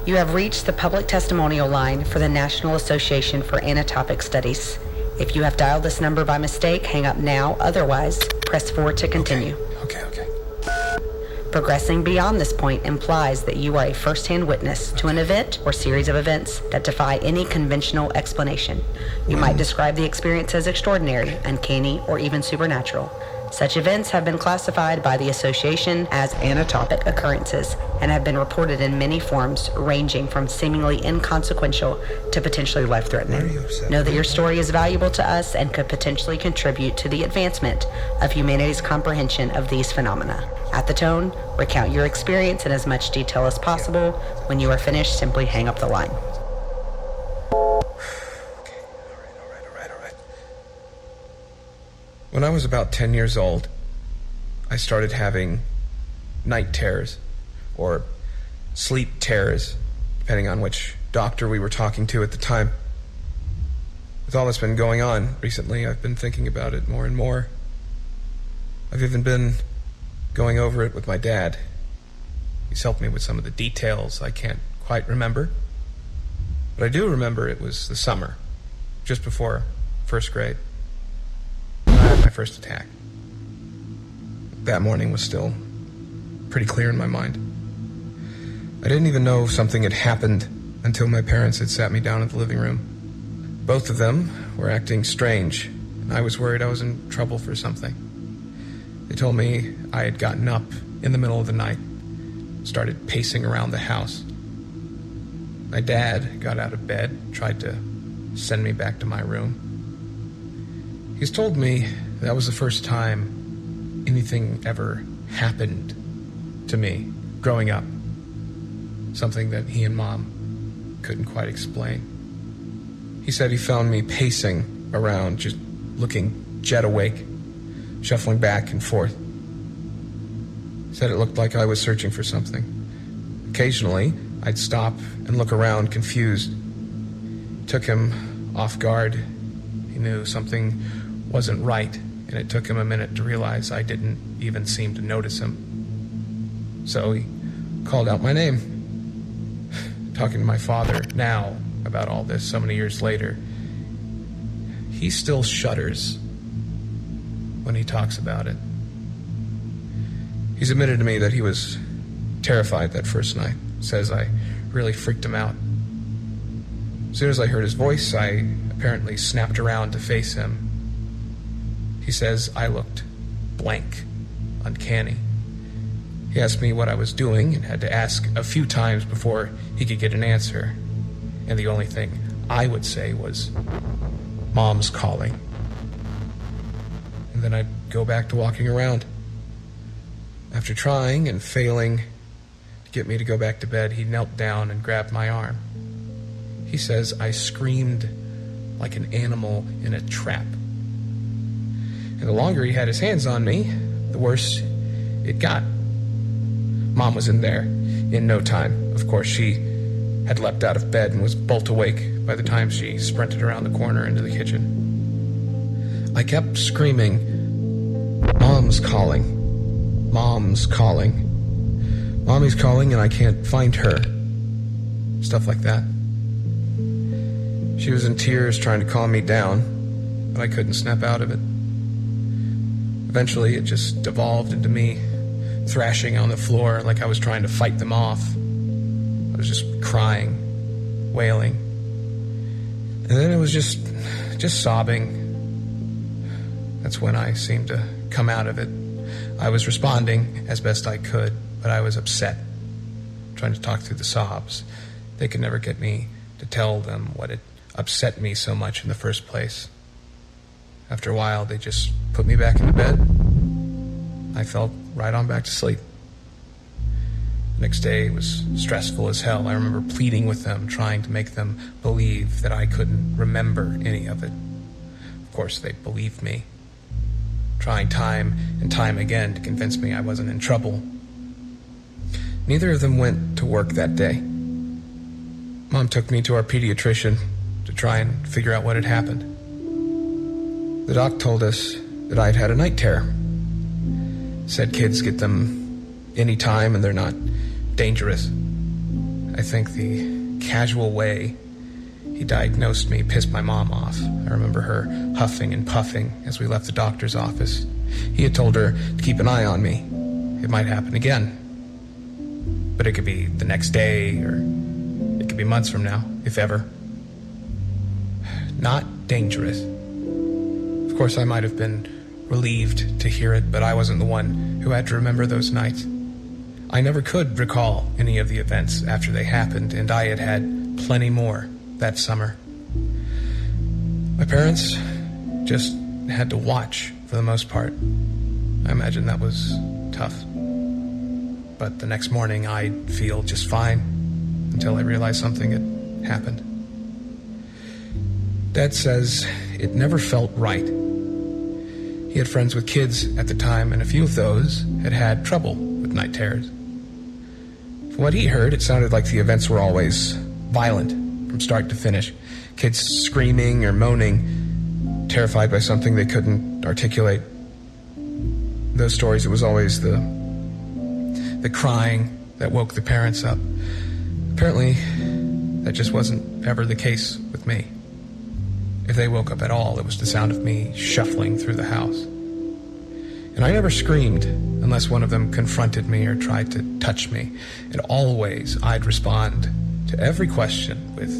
You have reached the public testimonial line for the National Association for Anatopic Studies. If you have dialed this number by mistake, hang up now. Otherwise, press 4 to continue. Okay. Progressing beyond this point implies that you are a first-hand witness to an event or series of events that defy any conventional explanation. You might describe the experience as extraordinary, uncanny, or even supernatural. Such events have been classified by the association as anatopic occurrences and have been reported in many forms, ranging from seemingly inconsequential to potentially life-threatening. Know that your story is valuable to us and could potentially contribute to the advancement of humanity's comprehension of these phenomena. At the tone, recount your experience in as much detail as possible. When you are finished, simply hang up the line. When I was about 10 years old, I started having night terrors, or sleep terrors, depending on which doctor we were talking to at the time. With all that's been going on recently, I've been thinking about it more and more. I've even been going over it with my dad. He's helped me with some of the details I can't quite remember. But I do remember it was the summer, just before first grade. I had my first attack. That morning was still pretty clear in my mind. I didn't even know something had happened until my parents had sat me down in the living room. Both of them were acting strange, and I was worried I was in trouble for something. They told me I had gotten up in the middle of the night, started pacing around the house. My dad got out of bed, tried to send me back to my room. He's told me that was the first time anything ever happened to me growing up. Something that he and Mom couldn't quite explain. He said he found me pacing around, just looking jet awake, shuffling back and forth. He said it looked like I was searching for something. Occasionally, I'd stop and look around, confused. It took him off guard. He knew something wasn't right, and it took him a minute to realize I didn't even seem to notice him. So he called out my name. Talking to my father now about all this so many years later, he still shudders when he talks about it. He's admitted to me that he was terrified that first night. Says I really freaked him out. As soon as I heard his voice, I apparently snapped around to face him. He says I looked blank, uncanny. He asked me what I was doing and had to ask a few times before he could get an answer. And the only thing I would say was, "Mom's calling." And then I'd go back to walking around. After trying and failing to get me to go back to bed, he knelt down and grabbed my arm. He says I screamed like an animal in a trap. And the longer he had his hands on me, the worse it got. Mom was in there in no time. Of course, she had leapt out of bed and was bolt awake by the time she sprinted around the corner into the kitchen. I kept screaming, "Mom's calling. Mom's calling. Mommy's calling and I can't find her." Stuff like that. She was in tears trying to calm me down, but I couldn't snap out of it. Eventually, it just devolved into me thrashing on the floor like I was trying to fight them off. I was just crying, wailing. And then it was just sobbing. That's when I seemed to come out of it. I was responding as best I could, but I was upset, trying to talk through the sobs. They could never get me to tell them what had upset me so much in the first place. After a while, they just put me back into bed. I fell right on back to sleep. The next day was stressful as hell. I remember pleading with them, trying to make them believe that I couldn't remember any of it. Of course, they believed me, trying time and time again to convince me I wasn't in trouble. Neither of them went to work that day. Mom took me to our pediatrician to try and figure out what had happened. The doc told us that I'd had a night terror. Said kids get them any time and they're not dangerous. I think the casual way he diagnosed me pissed my mom off. I remember her huffing and puffing as we left the doctor's office. He had told her to keep an eye on me. It might happen again. But it could be the next day, or it could be months from now, if ever. Not dangerous. Of course, I might have been relieved to hear it, but I wasn't the one who had to remember those nights. I never could recall any of the events after they happened, and I had had plenty more that summer. My parents just had to watch for the most part. I imagine that was tough. But the next morning I'd feel just fine until I realized something had happened. Dad says it never felt right. He had friends with kids at the time, and a few of those had had trouble with night terrors. From what he heard, it sounded like the events were always violent from start to finish. Kids screaming or moaning, terrified by something they couldn't articulate. Those stories, it was always the crying that woke the parents up. Apparently, that just wasn't ever the case with me. If they woke up at all, it was the sound of me shuffling through the house. And I never screamed unless one of them confronted me or tried to touch me. And always I'd respond to every question with,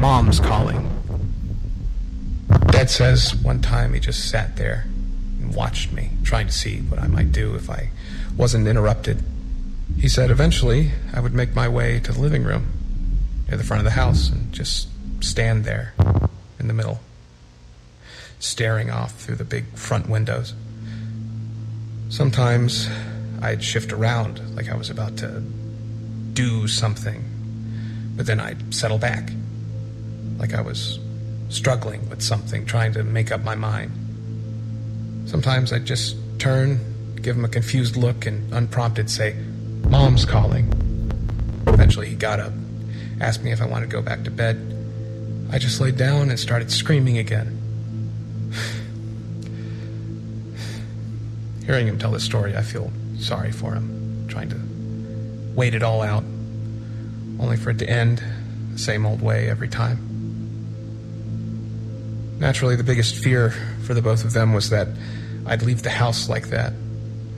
"Mom's calling." Dad says one time he just sat there and watched me, trying to see what I might do if I wasn't interrupted. He said eventually I would make my way to the living room near the front of the house and just stand there in the middle, staring off through the big front windows. Sometimes I'd shift around like I was about to do something, but then I'd settle back like I was struggling with something, trying to make up my mind. Sometimes I'd just turn, give him a confused look, and unprompted say, "Mom's calling." Eventually he got up, asked me if I wanted to go back to bed. I just laid down and started screaming again. Hearing him tell this story, I feel sorry for him, trying to wait it all out, only for it to end the same old way every time. Naturally, the biggest fear for the both of them was that I'd leave the house like that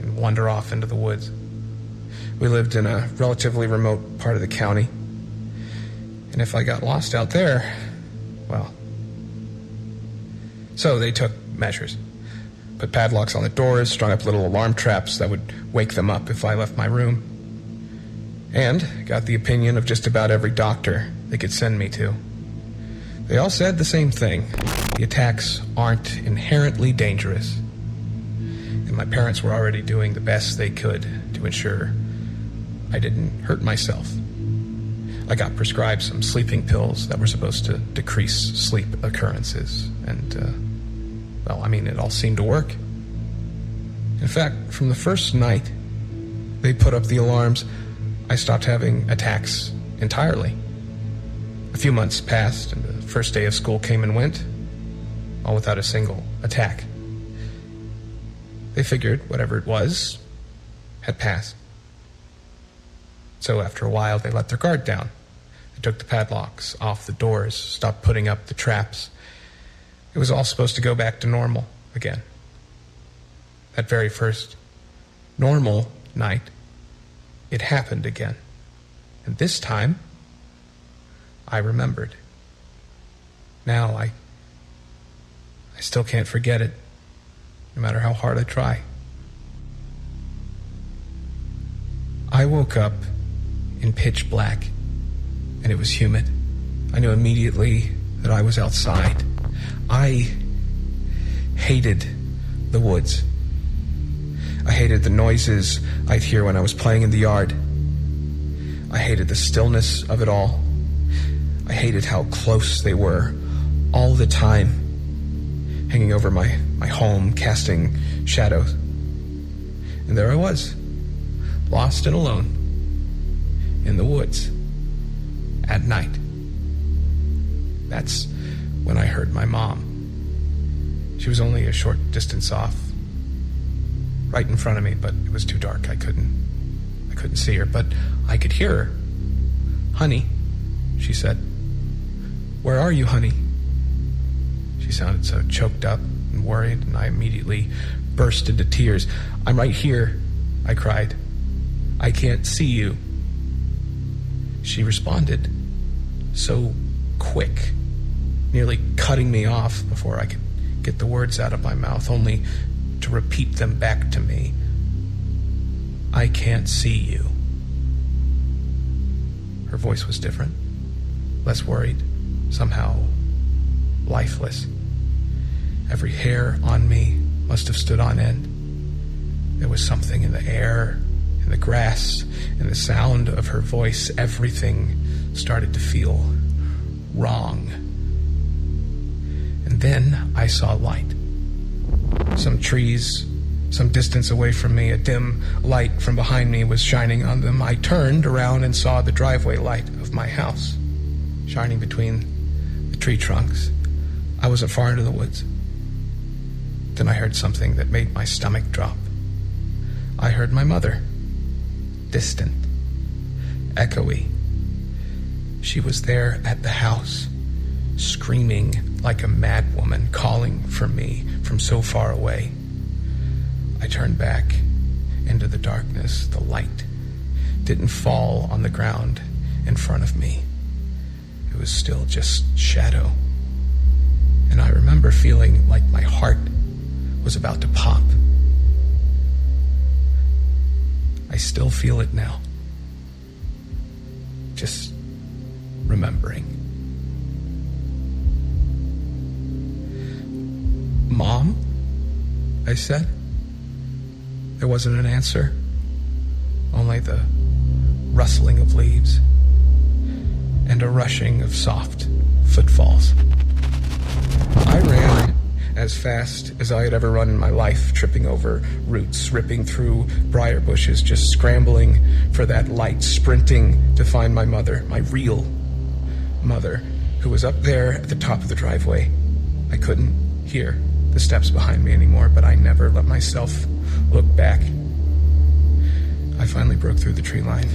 and wander off into the woods. We lived in a relatively remote part of the county, and if I got lost out there, well. So they took measures. Put padlocks on the doors, strung up little alarm traps that would wake them up if I left my room, and got the opinion of just about every doctor they could send me to. They all said the same thing: the attacks aren't inherently dangerous. And my parents were already doing the best they could to ensure I didn't hurt myself. I got prescribed some sleeping pills that were supposed to decrease sleep occurrences, and, it all seemed to work. In fact, from the first night they put up the alarms, I stopped having attacks entirely. A few months passed, and the first day of school came and went, all without a single attack. They figured whatever it was had passed. So after a while, they let their guard down. They took the padlocks off the doors, stopped putting up the traps. It was all supposed to go back to normal again. That very first normal night, it happened again. And this time, I remembered. Now I still can't forget it, no matter how hard I try. I woke up in pitch black, and it was humid. I knew immediately that I was outside. I hated the woods. I hated the noises I'd hear when I was playing in the yard. I hated the stillness of it all. I hated how close they were all the time, hanging over my home, casting shadows. And there I was, lost and alone in the woods at night. That's when I heard my mom. She was only a short distance off, right in front of me, but it was too dark. I couldn't see her, but I could hear her. "Honey," she said. "Where are you, honey?" She sounded so choked up and worried, and I immediately burst into tears. "I'm right here," I cried. "I can't see you." She responded so quick, nearly cutting me off before I could get the words out of my mouth, only to repeat them back to me. "I can't see you." Her voice was different, less worried, somehow lifeless. Every hair on me must have stood on end. There was something in the air, in the grass, in the sound of her voice. Everything started to feel wrong. And then I saw light. Some trees, some distance away from me, a dim light from behind me was shining on them. I turned around and saw the driveway light of my house, shining between the tree trunks. I wasn't far into the woods. Then I heard something that made my stomach drop. I heard my mother, distant, echoey. She was there at the house, screaming like a madwoman, calling for me from so far away. I turned back into the darkness. The light didn't fall on the ground in front of me. It was still just shadow. And I remember feeling like my heart was about to pop. I still feel it now. Just remembering. "Mom?" I said. There wasn't an answer, only the rustling of leaves and a rushing of soft footfalls. I ran as fast as I had ever run in my life, tripping over roots, ripping through briar bushes, just scrambling for that light, sprinting to find my mother, my real mother, who was up there at the top of the driveway. I couldn't hear the steps behind me anymore, but I never let myself look back. I finally broke through the tree line,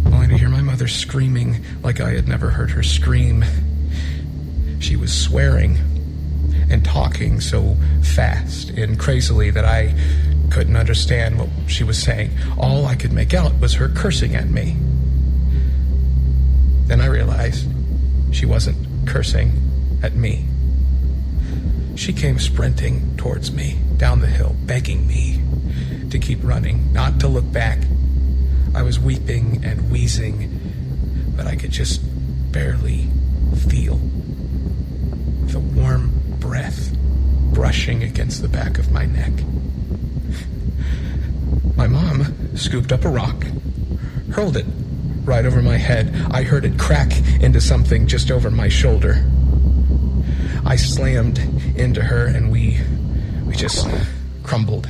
only to hear my mother screaming like I had never heard her scream. She was swearing and talking so fast and crazily that I couldn't understand what she was saying. All I could make out was her cursing at me. Then I realized she wasn't cursing at me. She came sprinting towards me down the hill, begging me to keep running, not to look back. I was weeping and wheezing, but I could just barely feel the warm breath brushing against the back of my neck. My mom scooped up a rock, hurled it right over my head. I heard it crack into something just over my shoulder. I slammed into her and we just crumbled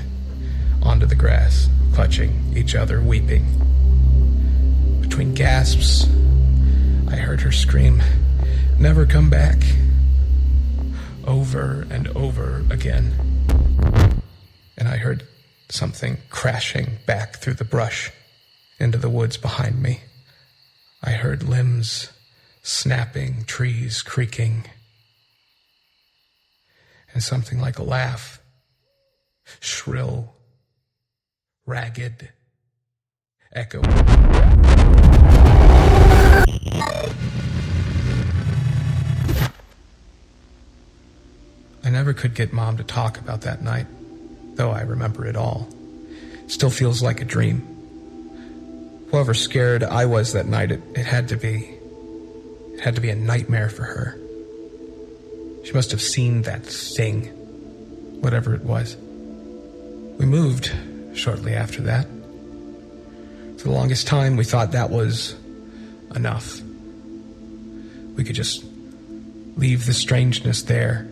onto the grass, clutching each other, weeping. Between gasps, I heard her scream, "Never come back," over and over again. And I heard something crashing back through the brush into the woods behind me. I heard limbs snapping, trees creaking, and something like a laugh, shrill, ragged, echo. I never could get Mom to talk about that night, though I remember it all. It still feels like a dream. However scared I was that night, it had to be a nightmare for her. She must have seen that thing, whatever it was. We moved shortly after that. For the longest time, we thought that was enough. We could just leave the strangeness there.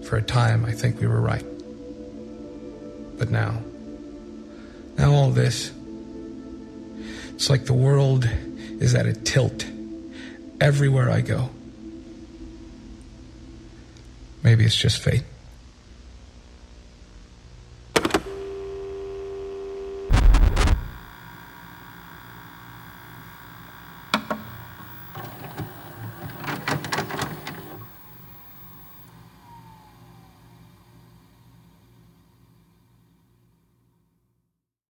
For a time, I think we were right. But now all this, it's like the world is at a tilt everywhere I go. Maybe it's just fate.